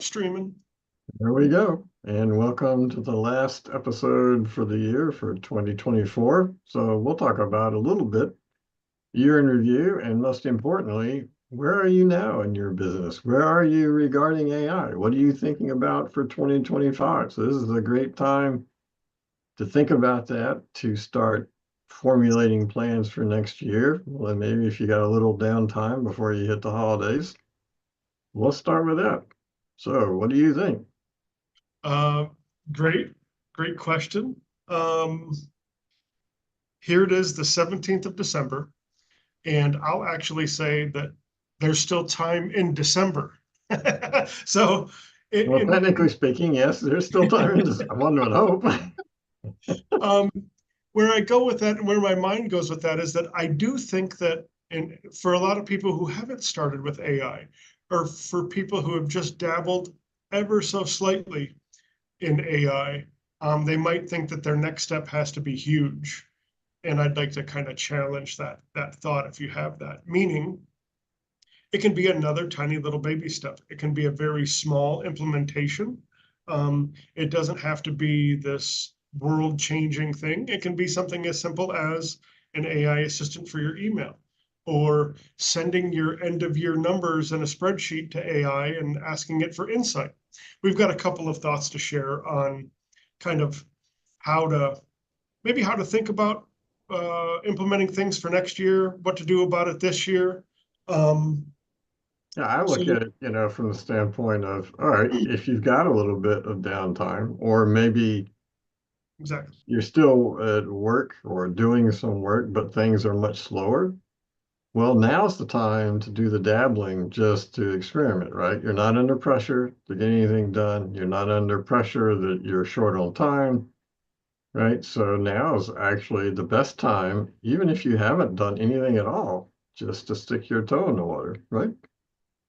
Streaming. There we go. And welcome to the last episode for the year for 2024. So we'll talk about a little bit year in review, and most importantly, where are you now in your business? Where are you regarding AI? What are you thinking about for 2025? So this is a great time to think about that, to start formulating plans for next year. Well, and maybe if you got a little downtime before you hit the holidays, we'll start with that. So what do you think? Uh, great question. Um, Here it is, the 17th of December, and I'll actually say that there's still time in December. So, Well, technically speaking, yes, there's still time. One would hope. um, where I go with that and where my mind goes with that is that I do think that, and for a lot of people who haven't started with AI, or for people who have just dabbled ever so slightly in AI, they might think that their next step has to be huge. And I'd like to kind of challenge that thought if you have that. Meaning, it can be another tiny little baby step. It can be a very small implementation. It doesn't have to be this world-changing thing. It can be something as simple as an AI assistant for your email, or sending your end of year numbers in a spreadsheet to AI and asking it for insight. We've got a couple of thoughts to share on kind of how to maybe how to think about implementing things for next year, what to do about it this year. Um, Yeah, I so look at it, from the standpoint of, all right, if you've got a little bit of downtime, or maybe exactly. you're still at work or doing some work, but things are much slower, well, now's the time to do the dabbling just to experiment, right? You're not under pressure to get anything done. You're not under pressure that you're short on time, right? So now is actually the best time, even if you haven't done anything at all, just to stick your toe in the water, right?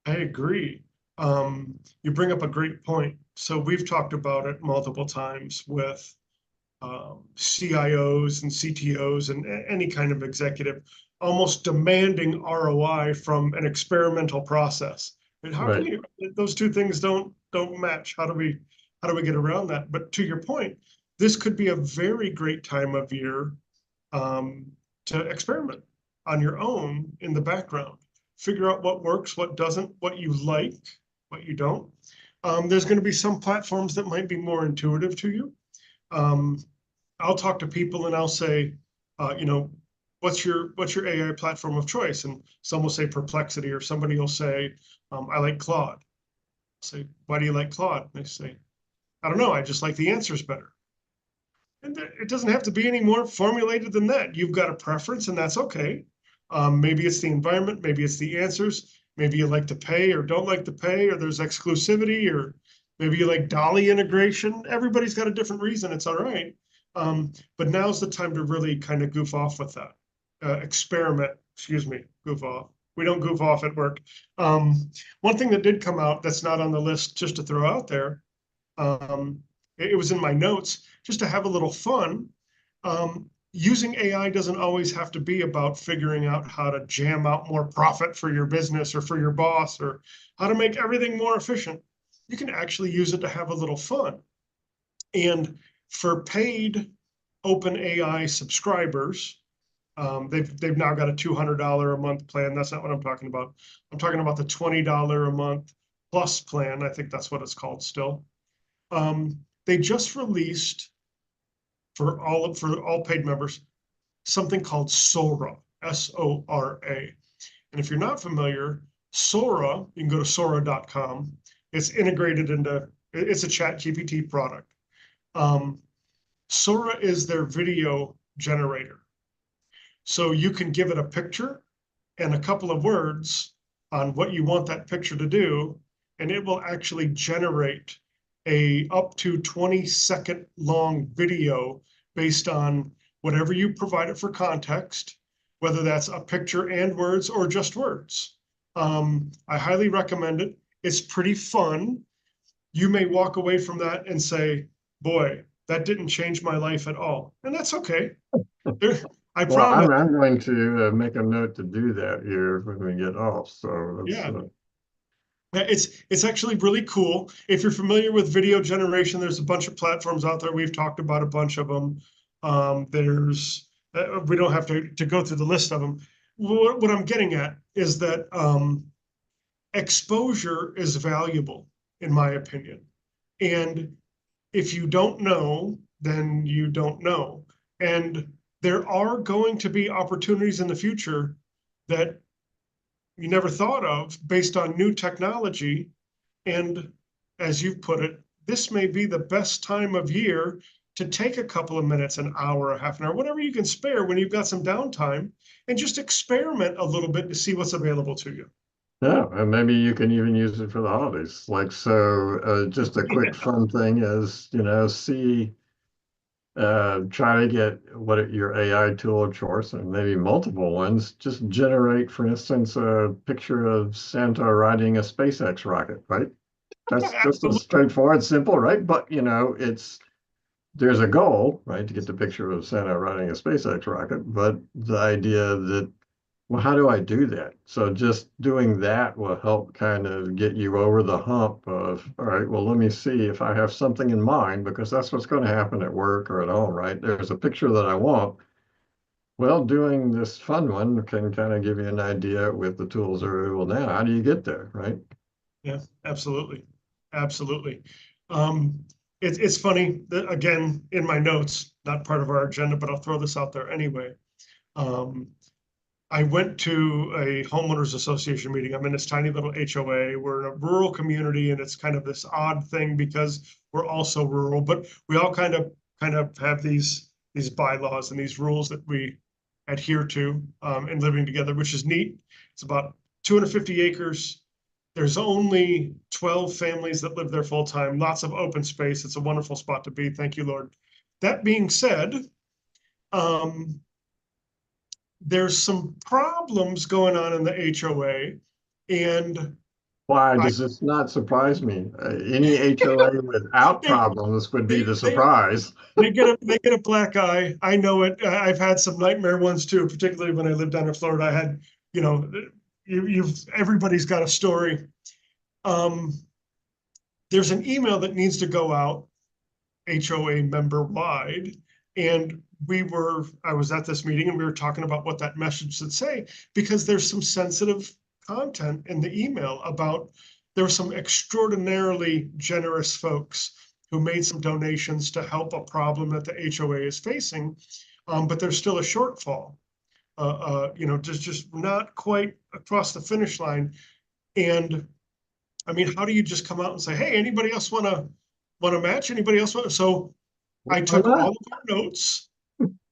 I agree. You bring up a great point. So we've talked about it multiple times with CIOs and CTOs and any kind of executive almost demanding ROI from an experimental process. And how can Right. you, those two things don't match? How do we get around that? But to your point, this could be a very great time of year um, to experiment on your own in the background. Figure out what works, what doesn't, what you like, what you don't. There's going to be some platforms that might be more intuitive to you. Um, I'll talk to people and I'll say, you know, what's your AI platform of choice? And some will say Perplexity, or somebody will say, I like Claude. I'll say, why do you like Claude? And they say, I don't know, I just like the answers better. And it doesn't have to be any more formulated than that. You've got a preference, and that's okay. Maybe it's the environment, maybe it's the answers, maybe you like to pay or don't like to pay, or there's exclusivity, or maybe you like Dolly integration. Everybody's got a different reason. It's all right. But now's the time to really kind of goof off with that. Experiment, excuse me, goof off. We don't goof off at work. One thing that did come out that's not on the list, just to throw out there, it was in my notes, just to have a little fun. Using AI doesn't always have to be about figuring out how to jam out more profit for your business or for your boss, or how to make everything more efficient. You can actually use it to have a little fun. And for paid OpenAI subscribers, they've now got a $200 a month plan. That's not what I'm talking about. I'm talking about the $20 a month plus plan. I think that's what it's called still. They just released for all paid members something called Sora, Sora. And if you're not familiar, Sora, you can go to Sora.com. It's integrated into it's a chat GPT product. Um, Sora is their video generator. So you can give it a picture and a couple of words on what you want that picture to do, and it will actually generate a up to 20-second long video based on whatever you provide it for context, whether that's a picture and words or just words. I highly recommend it. It's pretty fun. You may walk away from that and say, boy, that didn't change my life at all. And that's okay. There, I Well, promise. I'm going to make a note to do that here when we get off. So that's Yeah. Yeah, it's actually really cool. If you're familiar with video generation, there's a bunch of platforms out there. We've talked about a bunch of them. There's we don't have to go through the list of them. What I'm getting at is that exposure is valuable, in my opinion. And if you don't know, then you don't know. And there are going to be opportunities in the future that you never thought of based on new technology. And as you put it, this may be the best time of year to take a couple of minutes, an hour, a half an hour, whatever you can spare when you've got some downtime, and just experiment a little bit to see what's available to you. Yeah, and maybe you can even use it for the holidays. Like, so just a quick fun thing is, try to get your AI tool of choice, and maybe multiple ones, just generate, for instance, a picture of Santa riding a SpaceX rocket, right? That's just a Absolutely. straightforward, simple, right? But there's a goal, right, to get the picture of Santa riding a SpaceX rocket, but the idea that, well, how do I do that? So just doing that will help kind of get you over the hump of, all right, well, let me see if I have something in mind, because that's what's going to happen at work or at home, right? There's a picture that I want. Well, doing this fun one can kind of give you an idea with the tools available now. How do you get there, right? Yeah, absolutely. Absolutely. Um, it's funny that, again, in my notes, not part of our agenda, but I'll throw this out there anyway. Um, I went to a homeowners association meeting. I'm in this tiny little HOA. We're in a rural community, and it's kind of this odd thing because we're also rural, but we all kind of have these bylaws and these rules that we adhere to in living together, which is neat. It's about 250 acres. There's only 12 families that live there full time, lots of open space. It's a wonderful spot to be. Thank you, Lord. That being said, um, there's some problems going on in the HOA, and Why I does this not surprise me? Any HOA without they problems would be they the they surprise. they get a black eye. I know it. I've had some nightmare ones too, particularly when I lived down in Florida. I had, you know, you've everybody's got a story. Um, there's an email that needs to go out HOA member wide. And I was at this meeting and we were talking about what that message should say, because there's some sensitive content in the email about there were some extraordinarily generous folks who made some donations to help a problem that the HOA is facing. But there's still a shortfall, just not quite across the finish line. And I mean, how do you just come out and say, hey, anybody else want to match? Anybody else want? So I Why took not? all of our notes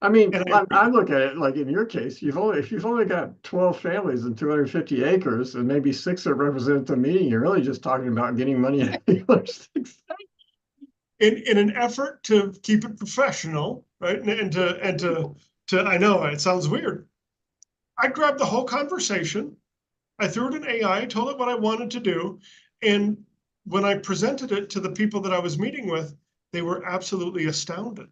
I mean, and I look at it like in your case, if you've only got 12 families and 250 acres, and maybe six are represented at the meeting, you're really just talking about getting money in the other six. in an effort to keep it professional, right? And to I know it sounds weird. I grabbed the whole conversation. I threw it in AI, told it what I wanted to do, and when I presented it to the people that I was meeting with, they were absolutely astounded.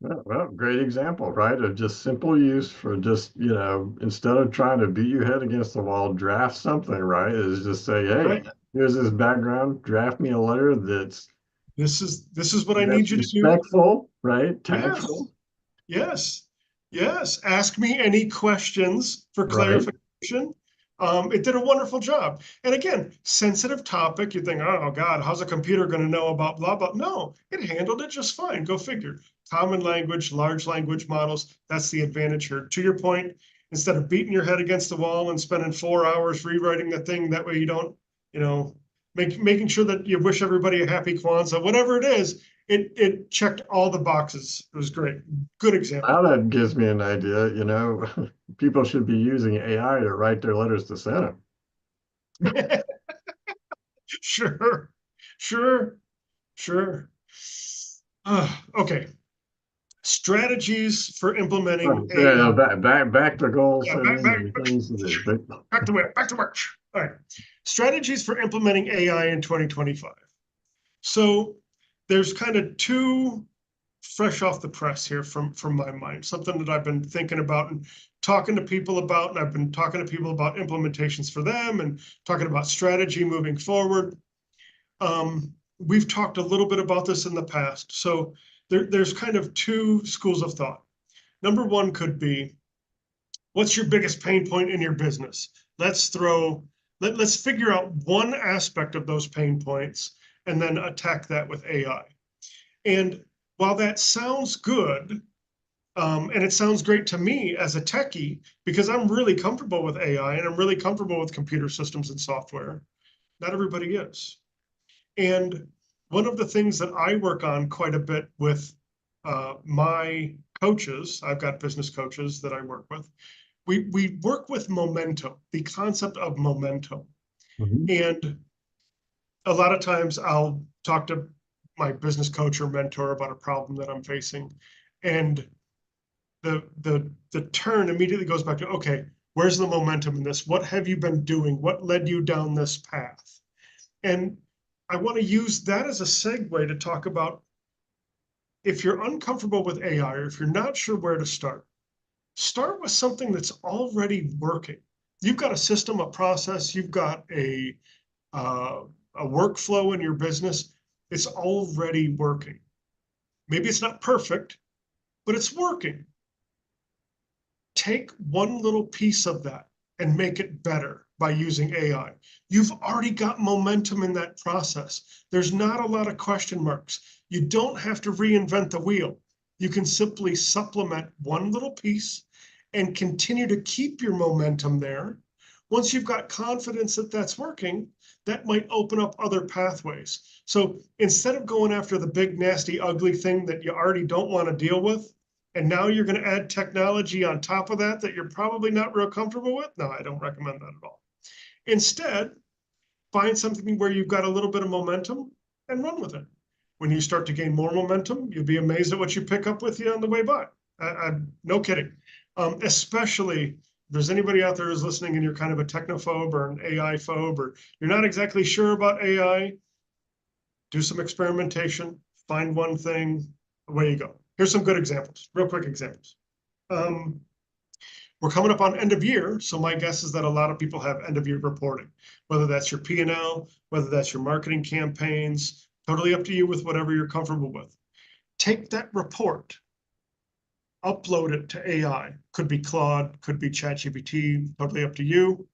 Well, great example, right? Of just simple use for just, instead of trying to beat your head against the wall, draft something, right? Is just say, hey, Right? here's this background, draft me a letter This is what I need that's you to do. respectful, right? Yes. Tactful, Yes, yes. Ask me any questions for right? clarification. It did a wonderful job. And again, sensitive topic. You think, oh God, how's a computer going to know about blah, blah? No, it handled it just fine. Go figure. Common language, large language models. That's the advantage here. To your point, instead of beating your head against the wall and spending 4 hours rewriting the thing, that way you don't, you know, making sure that you wish everybody a happy Kwanzaa, whatever it is, it checked all the boxes. It was great. Good Now example. that gives me an idea, people should be using AI to write their letters to Santa. Sure, sure, sure. Okay. Strategies for implementing Oh, AI. yeah, back to goal Yeah, back, setting back, and things to do. But back to work, back to work. All right. Strategies for implementing AI in 2025. So there's kind of two fresh off the press here from my mind, something that I've been thinking about and talking to people about, and I've been talking to people about implementations for them and talking about strategy moving forward. We've talked a little bit about this in the past. So there's kind of two schools of thought. Number one could be, what's your biggest pain point in your business? Let's figure out one aspect of those pain points and then attack that with AI. And while that sounds good, and it sounds great to me as a techie, because I'm really comfortable with AI and I'm really comfortable with computer systems and software, not everybody is. And one of the things that I work on quite a bit with my coaches, I've got business coaches that I work with, we work with momentum, the concept of momentum. Mhm. And a lot of times I'll talk to my business coach or mentor about a problem that I'm facing. And the turn immediately goes back to, okay, where's the momentum in this? What have you been doing? What led you down this path? And I want to use that as a segue to talk about, if you're uncomfortable with AI, or if you're not sure where to start with something that's already working. You've got a system, a process, you've got a workflow in your business. It's already working. Maybe it's not perfect, but it's working. Take one little piece of that and make it better by using AI. You've already got momentum in that process. There's not a lot of question marks. You don't have to reinvent the wheel. You can simply supplement one little piece and continue to keep your momentum there. Once you've got confidence that that's working, that might open up other pathways. So instead of going after the big, nasty, ugly thing that you already don't want to deal with, and now you're going to add technology on top of that you're probably not real comfortable with, no, I don't recommend that at all. Instead, find something where you've got a little bit of momentum and run with it. When you start to gain more momentum, you'll be amazed at what you pick up with you on the way by. No kidding. Especially if there's anybody out there who's listening and you're kind of a technophobe or an AI phobe, or you're not exactly sure about AI, do some experimentation, find one thing, away you go. Here's some good examples, real quick examples. We're coming up on end of year, so my guess is that a lot of people have end of year reporting, whether that's your P&L, whether that's your marketing campaigns, totally up to you with whatever you're comfortable with. Take that report, upload it to AI, could be Claude, could be ChatGPT, totally up to you,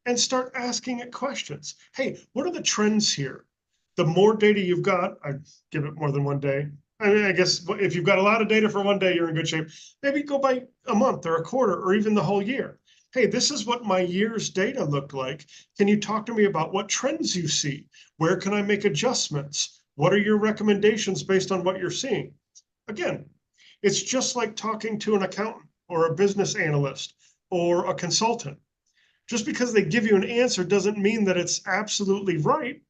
and start asking it questions. Hey, what are the trends here? The more data you've got, I'd give it more than one day. I mean, I guess if you've got a lot of data for one day, you're in good shape. Maybe go by a month or a quarter or even the whole year. Hey, this is what my year's data looked like. Can you talk to me about what trends you see? Where can I make adjustments? What are your recommendations based on what you're seeing? Again, it's just like talking to an accountant or a business analyst or a consultant. Just because they give you an answer doesn't mean that it's absolutely right,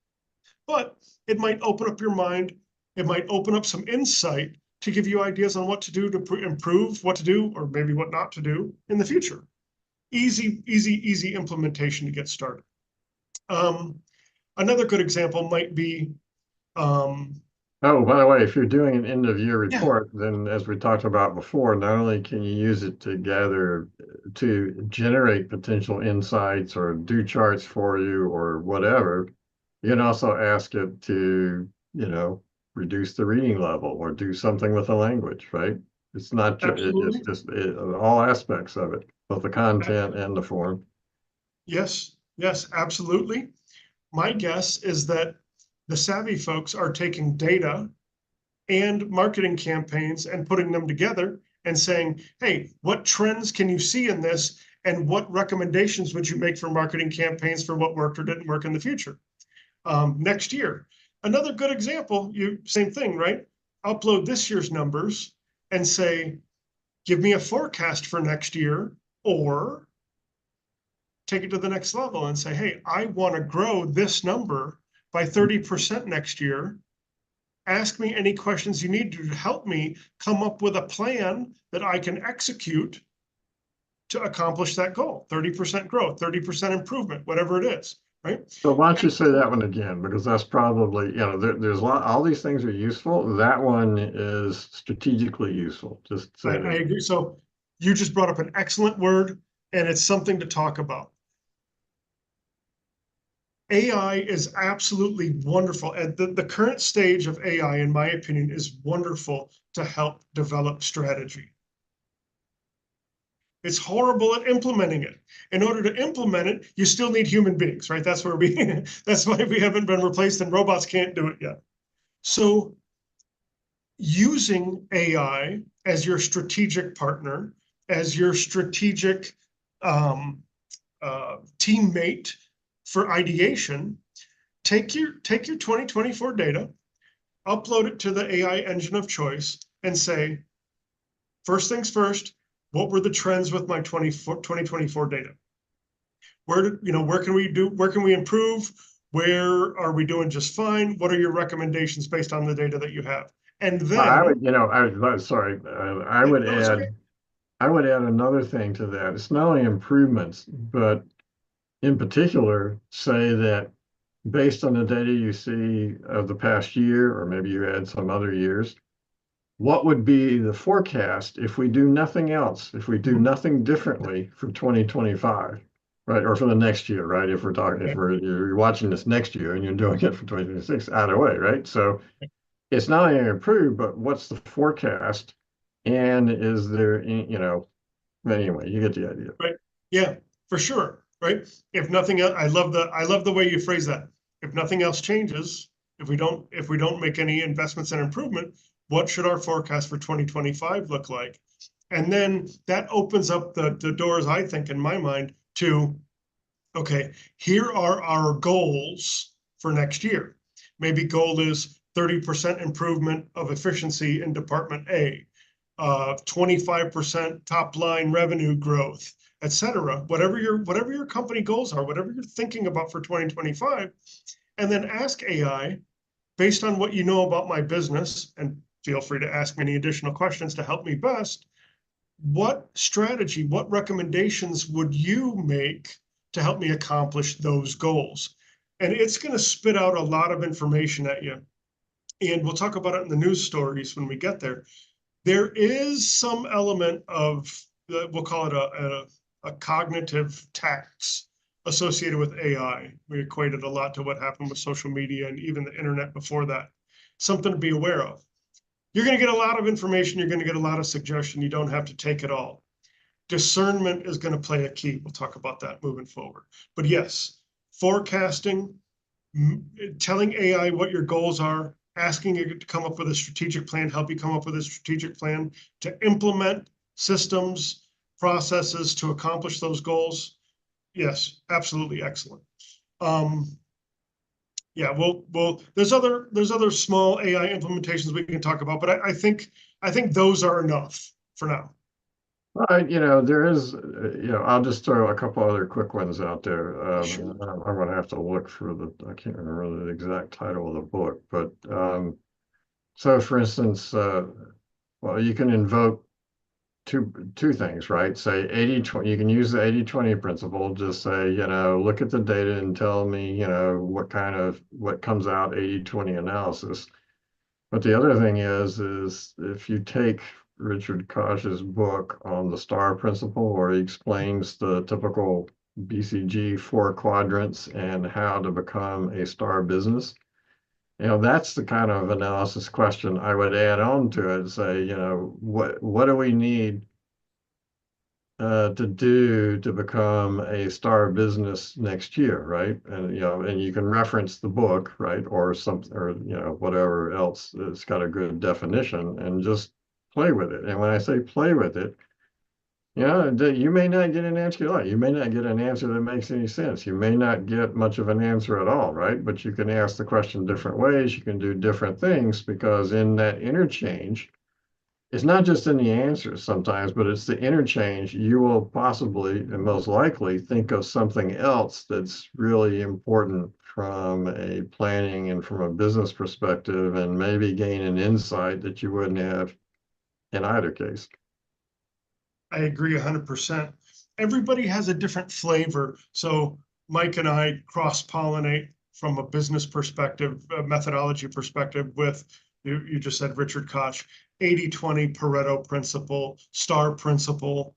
but it might open up your mind. It might open up some insight to give you ideas on what to do to improve, what to do, or maybe what not to do in the future. Easy, easy, easy implementation to get started. Another good example might be, Oh, by the way, if you're doing an end of year yeah, report, then as we talked about before, not only can you use it to generate potential insights or do charts for you or whatever, you can also ask it to, reduce the reading level or do something with the language, right? It's not just, it's absolutely. just all aspects of it, both the content and the form. Yes, yes, absolutely. My guess is that the savvy folks are taking data and marketing campaigns and putting them together and saying, hey, what trends can you see in this? And what recommendations would you make for marketing campaigns for what worked or didn't work in the future? Next year. Another good example, same thing, right? Upload this year's numbers and say, give me a forecast for next year, or take it to the next level and say, hey, I want to grow this number by 30% next year. Ask me any questions you need to help me come up with a plan that I can execute to accomplish that goal. 30% growth, 30% improvement, whatever it is, right? So why don't you say that one again? Because that's probably, there's a lot, all these things are useful. That one is strategically useful. Just say I it again. agree. So you just brought up an excellent word, and it's something to talk about. AI is absolutely wonderful. And the current stage of AI, in my opinion, is wonderful to help develop strategy. It's horrible at implementing it. In order to implement it, you still need human beings, right? That's where that's why we haven't been replaced and robots can't do it yet. So using AI as your strategic partner, as your strategic teammate for ideation, take your 2024 data, upload it to the AI engine of choice, and say, first things first, what were the trends with my 2024 data? Where can we improve? Where are we doing just fine? What are your recommendations based on the data that you have? And I then, would, sorry, I would add, another thing to that. It's not only improvements, but in particular, say that based on the data you see of the past year, or maybe you add some other years, what would be the forecast if we do nothing else, if we do nothing differently for 2025, right? Or for the next year, right? If you're watching this next year and you're doing it for 2026, either way, right? So it's not only improved, but what's the forecast? And is there, anyway, you get the idea. right? Yeah, for sure, right? If nothing else, I love the way you phrase that. If nothing else changes, if we don't make any investments and improvement, what should our forecast for 2025 look like? And then that opens up the doors, I think, in my mind, to, okay, here are our goals for next year. Maybe goal is 30% improvement of efficiency in Department A, 25% top line revenue growth, et cetera. Whatever your company goals are, whatever you're thinking about for 2025, and then ask AI, based on what you know about my business, and feel free to ask me any additional questions to help me best, what strategy, what recommendations would you make to help me accomplish those goals? And it's going to spit out a lot of information at you. And we'll talk about it in the news stories when we get there. There is some element of, we'll call it a cognitive tax associated with AI. We equate it a lot to what happened with social media and even the internet before that. Something to be aware of. You're going to get a lot of information. You're going to get a lot of suggestion. You don't have to take it all. Discernment is going to play a key. We'll talk about that moving forward. But yes, forecasting, telling AI what your goals are, asking it to come up with a strategic plan, help you come up with a strategic plan to implement systems, processes to accomplish those goals. Yes, absolutely excellent. Yeah, there's other small AI implementations we can talk about, but I think those are enough for now. There is, I'll just throw a couple other quick ones out there. Sure. I'm going to have to look for I can't remember the exact title of the book, but so for instance, well, you can invoke two things, right? Say 80-20, you can use the 80-20 principle, just say, look at the data and tell me, what comes out 80-20 analysis. But the other thing is if you take Richard Koch's book on the star principle, where he explains the typical BCG 4 quadrants and how to become a star business, that's the kind of analysis question I would add on to it and say, what do we need to do to become a star business next year, right? And and you can reference the book, right, or something, or whatever else that's got a good definition, and just play with it. And when I say play with it, you may not get an answer you like. You may not get an answer that makes any sense. You may not get much of an answer at all, right? But you can ask the question different ways. You can do different things, because in that interchange, it's not just in the answers sometimes, but it's the interchange. You will possibly and most likely think of something else that's really important from a planning and from a business perspective, and maybe gain an insight that you wouldn't have in either case. I agree 100%. Everybody has a different flavor. So Mike and I cross-pollinate from a business perspective, a methodology perspective with You just said Richard Koch, 80-20 Pareto principle, star principle.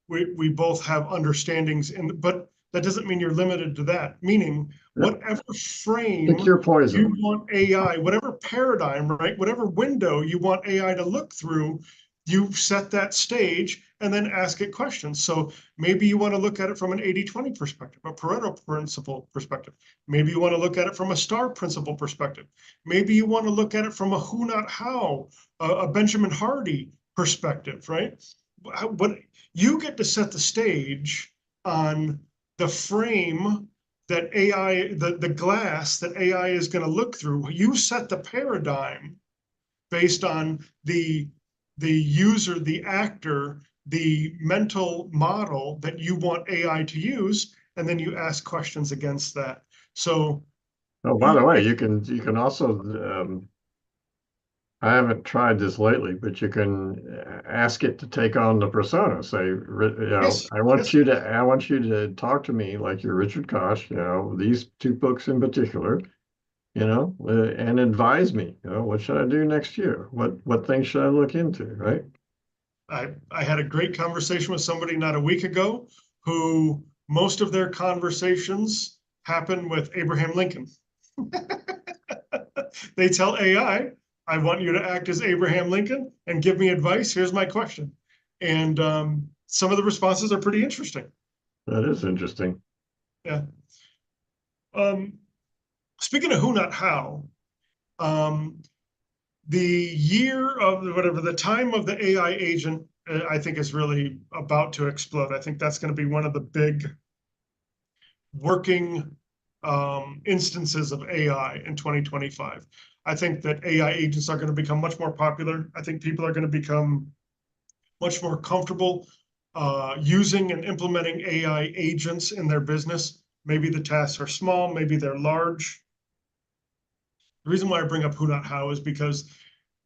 We both have understandings but that doesn't mean you're limited to that. Meaning Yep. whatever Pick frame your poison. you want AI, whatever paradigm, right? Whatever window you want AI to look through, you set that stage and then ask it questions. So maybe you want to look at it from an 80-20 perspective, a Pareto principle perspective. Maybe you want to look at it from a star principle perspective. Maybe you want to look at it from a who, not how, a Benjamin Hardy perspective, right? What you get to set the stage on the frame that AI, the glass that AI is going to look through. You set the paradigm based on the user, the actor, the mental model that you want AI to use, and then you ask questions against that. So, Oh, by the way, you can also I haven't tried this lately, but you can ask it to take on the persona. Say, yes, I want yes, you to talk to me like you're Richard Koch. These two books in particular. And advise me. What should I do next year? What things should I look into? Right? I had a great conversation with somebody not a week ago who most of their conversations happen with Abraham Lincoln. They tell I want you to act as Abraham Lincoln and give me advice. Here's my question. And some of the responses are pretty interesting. That is interesting. Yeah. Speaking of who, not how, the year of whatever the time of the AI agent, I think is really about to explode. I think that's going to be one of the big working instances of AI in 2025. I think that AI agents are going to become much more popular. I think people are going to become much more comfortable using and implementing AI agents in their business. Maybe the tasks are small, maybe they're large. The reason why I bring up who, not how is because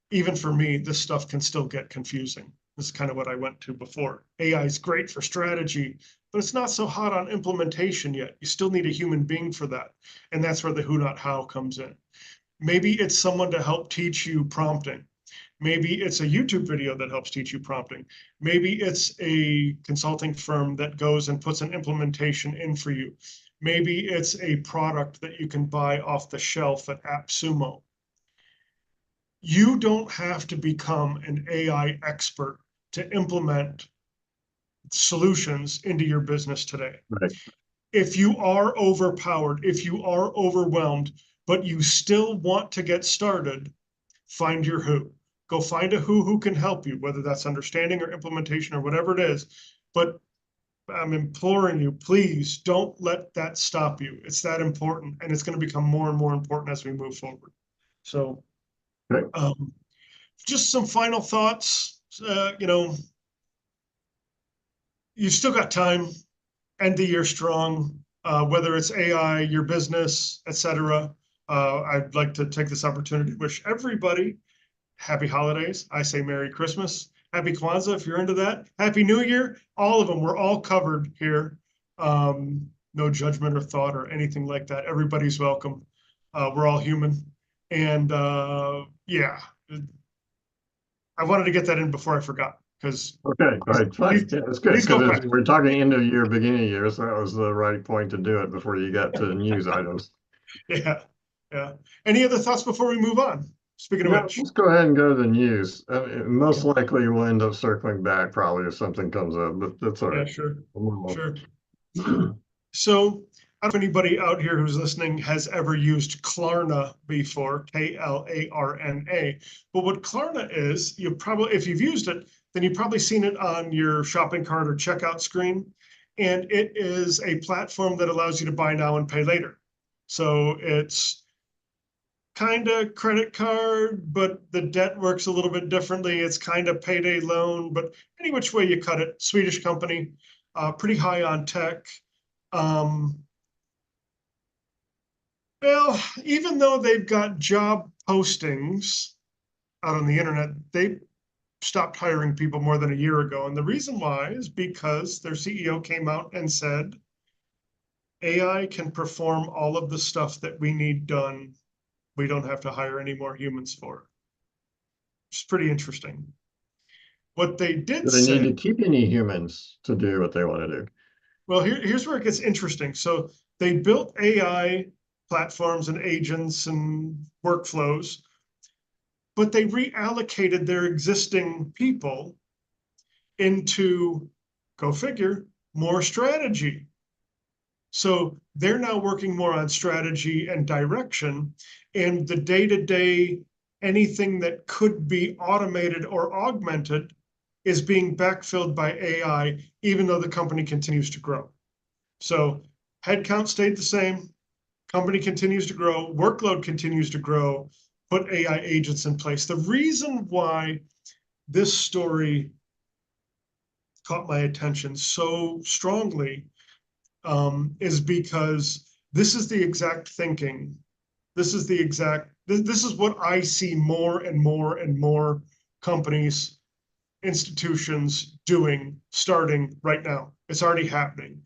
even for me, this stuff can still get confusing. This is kind of what I went to before. AI is great for strategy, but it's not so hot on implementation yet. You still need a human being for that. And that's where the who, not how comes in. Maybe it's someone to help teach you prompting. Maybe it's a YouTube video that helps teach you prompting. Maybe it's a consulting firm that goes and puts an implementation in for you. Maybe it's a product that you can buy off the shelf at AppSumo. You don't have to become an AI expert to implement solutions into your business today. Right. If you are overpowered, if you are overwhelmed, but you still want to get started, find your who. Go find a who can help you, whether that's understanding or implementation or whatever it is. But I'm imploring you, please don't let that stop you. It's that important, and it's going to become more and more important as we move forward. So, Right. just some final thoughts. You've still got time, end the year strong, whether it's AI, your business, etc. I'd like to take this opportunity to wish everybody happy holidays. I say Merry Christmas, Happy Kwanzaa if you're into that, Happy New Year. All of them, we're all covered here. No judgment or thought or anything like that. Everybody's welcome. We're all human. And yeah, I wanted to get that in before I forgot because Okay. All right. Fine. Yeah, that's good please go because back. we're talking end of year, beginning of year, so that was the right point to do it before you got to news items. Yeah, yeah. Any other thoughts before we move on? Speaking of Yeah, which, let's go ahead and go to the news. Most likely we'll end up circling back probably if something comes up, but that's all yeah, right. sure, We'll move sure. on. So I don't know if anybody out here who's listening has ever used Klarna before, Klarna. But what Klarna is, you probably, if you've used it, then you've probably seen it on your shopping cart or checkout screen. And it is a platform that allows you to buy now and pay later. So it's kind of credit card, but the debt works a little bit differently. It's kind of payday loan, but any which way you cut it, Swedish company, pretty high on tech. Well, even though they've got job postings out on the internet, they stopped hiring people more than a year ago. And the reason why is because their CEO came out and said, AI can perform all of the stuff that we need done we don't have to hire any more humans for. It's pretty interesting. What they did Do they need say, to keep any humans to do what they want to do? well, here's where it gets interesting. So they built AI platforms and agents and workflows, but they reallocated their existing people into, go figure, more strategy. So they're now working more on strategy and direction, and the day-to-day, anything that could be automated or augmented is being backfilled by AI, even though the company continues to grow. So headcount stayed the same, company continues to grow, workload continues to grow, put AI agents in place. The reason why this story caught my attention so strongly is because this is the exact thinking. This is what I see more and more and more companies, institutions doing starting right now. It's already happening.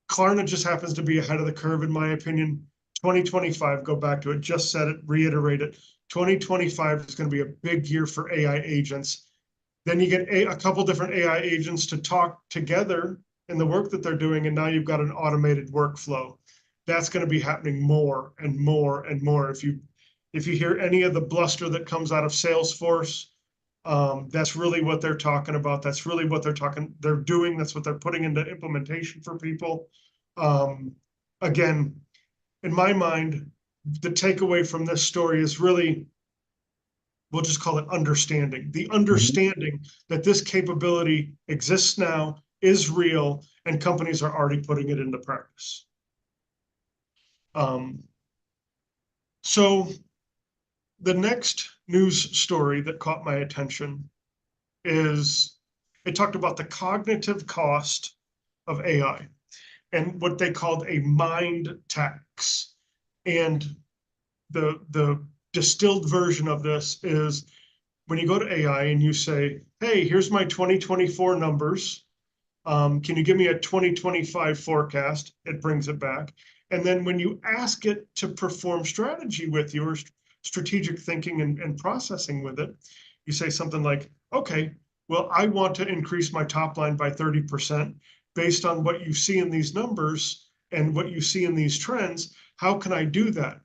Klarna just happens to be ahead of the curve, in my opinion. 2025, go back to it, just said it, reiterate it. 2025 is going to be a big year for AI agents. Then you get a couple different AI agents to talk together in the work that they're doing, and now you've got an automated workflow. That's going to be happening more and more and more. If you hear any of the bluster that comes out of Salesforce, that's really what they're talking about. That's really what they're doing. That's what they're putting into implementation for people. Again, in my mind, the takeaway from this story is really, we'll just call it understanding. The Mhm. understanding that this capability exists now, is real, and companies are already putting it into practice. Um, so the next news story that caught my attention is it talked about the cognitive cost of AI and what they called a mind tax. And the distilled version of this is when you go to AI and you say, hey, here's my 2024 numbers. Can you give me a 2025 forecast? It brings it back. And then when you ask it to perform strategy with you or strategic thinking and processing with it, you say something like, okay, well, I want to increase my top line by 30% based on what you see in these numbers and what you see in these trends. How can I do that?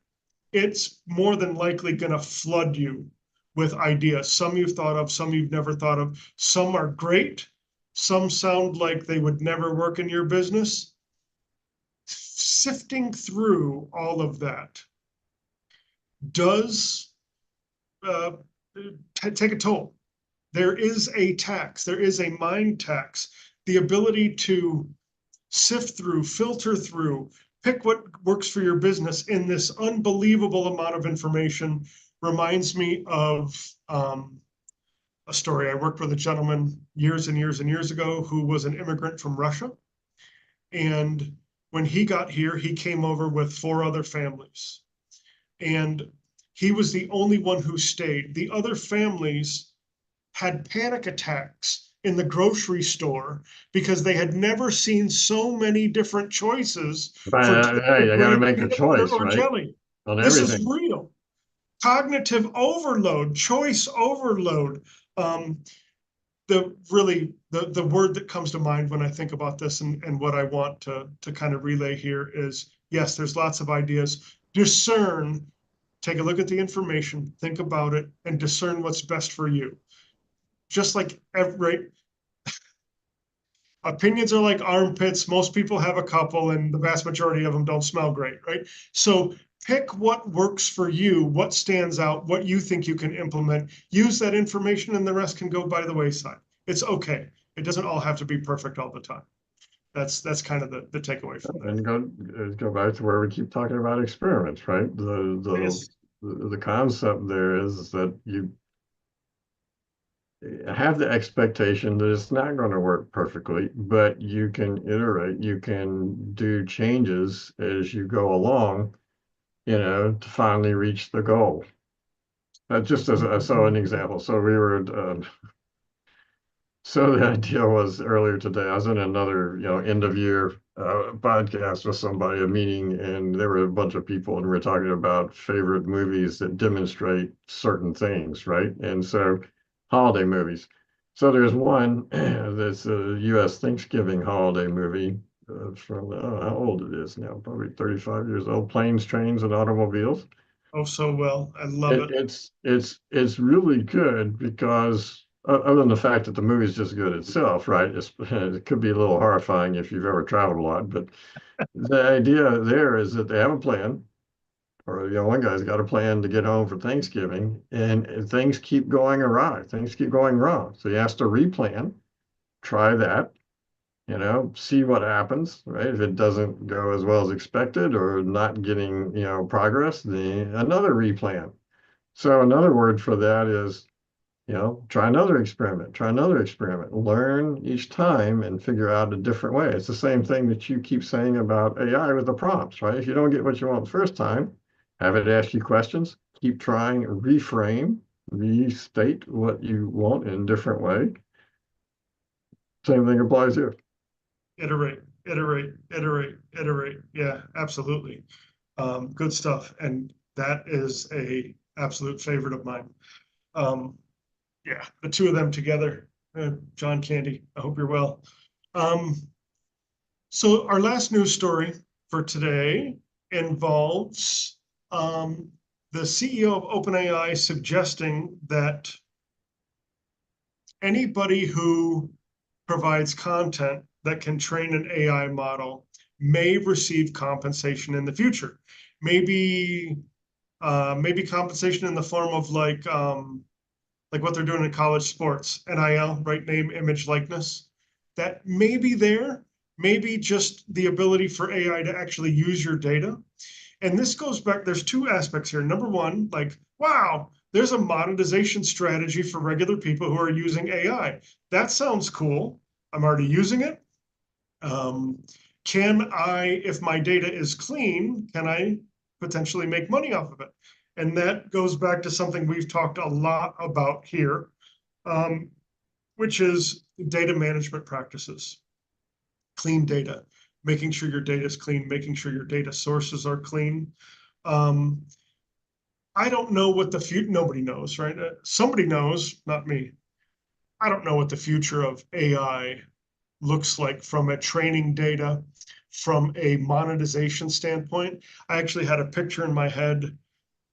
It's more than likely going to flood you with ideas. Some you've thought of, some you've never thought of. Some are great. Some sound like they would never work in your business. Sifting through all of that does take a toll. There is a tax, there is a mind tax. The ability to sift through, filter through, pick what works for your business in this unbelievable amount of information reminds me of a story. I worked with a gentleman years and years and years ago who was an immigrant from Russia. And when he got here, he came over with 4 other families. And he was the only one who stayed. The other families had panic attacks in the grocery store because they had never seen so many different choices for But hey, toilet you got to grade make a peanut butter choice, or right? jelly. On This is everything. real. Cognitive overload, choice overload. Um, the word that comes to mind when I think about this and what I want to kind of relay here is, yes, there's lots of ideas. Discern, take a look at the information, think about it, and discern what's best for you. Just like every opinions are like armpits. Most people have a couple, and the vast majority of them don't smell great, right? So pick what works for you, what stands out, what you think you can implement. Use that information, and the rest can go by the wayside. It's okay. It doesn't all have to be perfect all the time. That's kind of the takeaway from that. And go back to where we keep talking about experiments, right? Yes. The concept there is that you have the expectation that it's not going to work perfectly, but you can iterate, you can do changes as you go along, to finally reach the goal. Just as an example. So we were, so the idea was earlier today, I was in another, end of year podcast with somebody, a meeting, and there were a bunch of people, and we were talking about favorite movies that demonstrate certain things, right? And so, holiday movies. So there's one that's a U.S. Thanksgiving holiday movie from, I don't know how old it is now, probably 35 years old, Planes, Trains, and Automobiles. Oh, so well. I love It, it. it's really good because other than the fact that the movie is just good itself, right? It could be a little horrifying if you've ever traveled a lot, but the idea there is that they have a plan, or one guy's got a plan to get home for Thanksgiving, and things keep going awry, things keep going wrong. So he has to replan, try that, see what happens, right? If it doesn't go as well as expected or not getting, progress, then another replan. So another word for that is, try another experiment, try another experiment, learn each time and figure out a different way. It's the same thing that you keep saying about AI with the prompts, right? If you don't get what you want the first time, have it ask you questions, keep trying, reframe, restate what you want in a different way. Same thing applies here. Iterate, iterate, iterate, iterate. Yeah, absolutely. Good stuff. And that is a absolute favorite of mine. Um, yeah, the two of them together. John Candy, I hope you're well. Um, so our last news story for today involves the CEO of OpenAI suggesting that anybody who provides content that can train an AI model may receive compensation in the future. Maybe maybe compensation in the form of like what they're doing in college sports, NIL, right? Name, image, likeness. That may be there, maybe just the ability for AI to actually use your data. And this goes back, there's two aspects here. Number one, like, wow, there's a monetization strategy for regular people who are using AI. That sounds cool. I'm already using it. Um, can I, if my data is clean, can I potentially make money off of it? And that goes back to something we've talked a lot about here, um, which is data management practices, clean data, making sure your data is clean, making sure your data sources are clean. Um, I don't know what the future, nobody knows, right? Somebody knows, not me. I don't know what the future of AI looks like from a training data, from a monetization standpoint. I actually had a picture in my head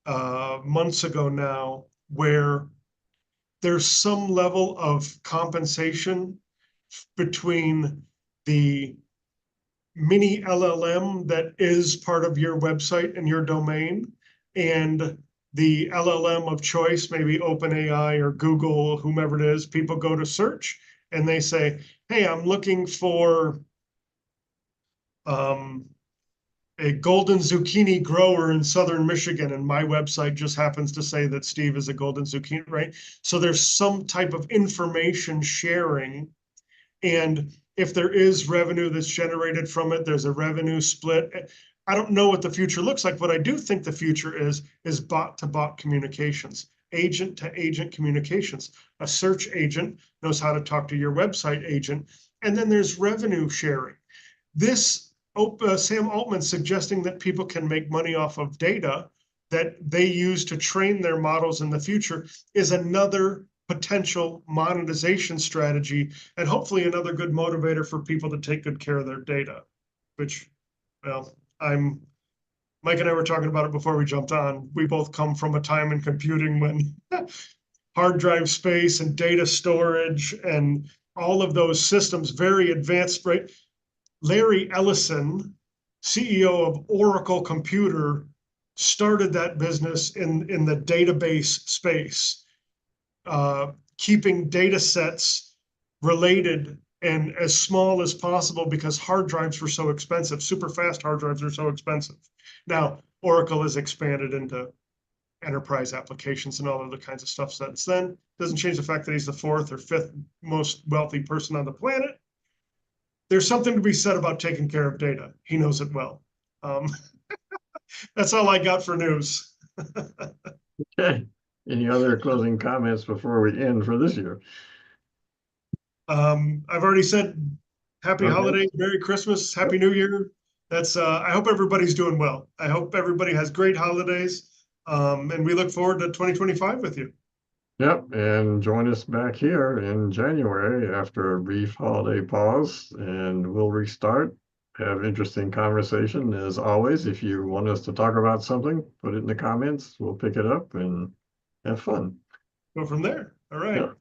months ago now where there's some level of compensation between the mini LLM that is part of your website and your domain and the LLM of choice, maybe OpenAI or Google, whomever it is. People go to search and they say, hey, I'm looking for um, a golden zucchini grower in southern Michigan, and my website just happens to say that Steve is a golden zucchini, right? So there's some type of information sharing, and if there is revenue that's generated from it, there's a revenue split. I don't know what the future looks like. What I do think the future is bot to bot communications, agent to agent communications. A search agent knows how to talk to your website agent, and then there's revenue sharing. This Sam Altman suggesting that people can make money off of data that they use to train their models in the future is another potential monetization strategy and hopefully another good motivator for people to take good care of their data, which, well, I'm Mike and I were talking about it before we jumped on. We both come from a time in computing when hard drive space and data storage and all of those systems, very advanced, right? Larry Ellison, CEO of Oracle Computer, started that business in the database space, keeping data sets related and as small as possible because hard drives were so expensive. Super fast hard drives are so expensive. Now, Oracle has expanded into enterprise applications and all other kinds of stuff since then. Doesn't change the fact that he's the fourth or fifth most wealthy person on the planet. There's something to be said about taking care of data. He knows it well. Um, that's all I got for news. Okay. Any other closing comments before we end for this year? I've already said Happy Okay. holidays, Merry Christmas, Happy New Year. That's I hope everybody's doing well. I hope everybody has great holidays. And we look forward to 2025 with you. Yep, and join us back here in January after a brief holiday pause, and we'll restart. Have interesting conversation as always. If you want us to talk about something, put it in the comments. We'll pick it up and have fun. Go from there. All right. Yeah.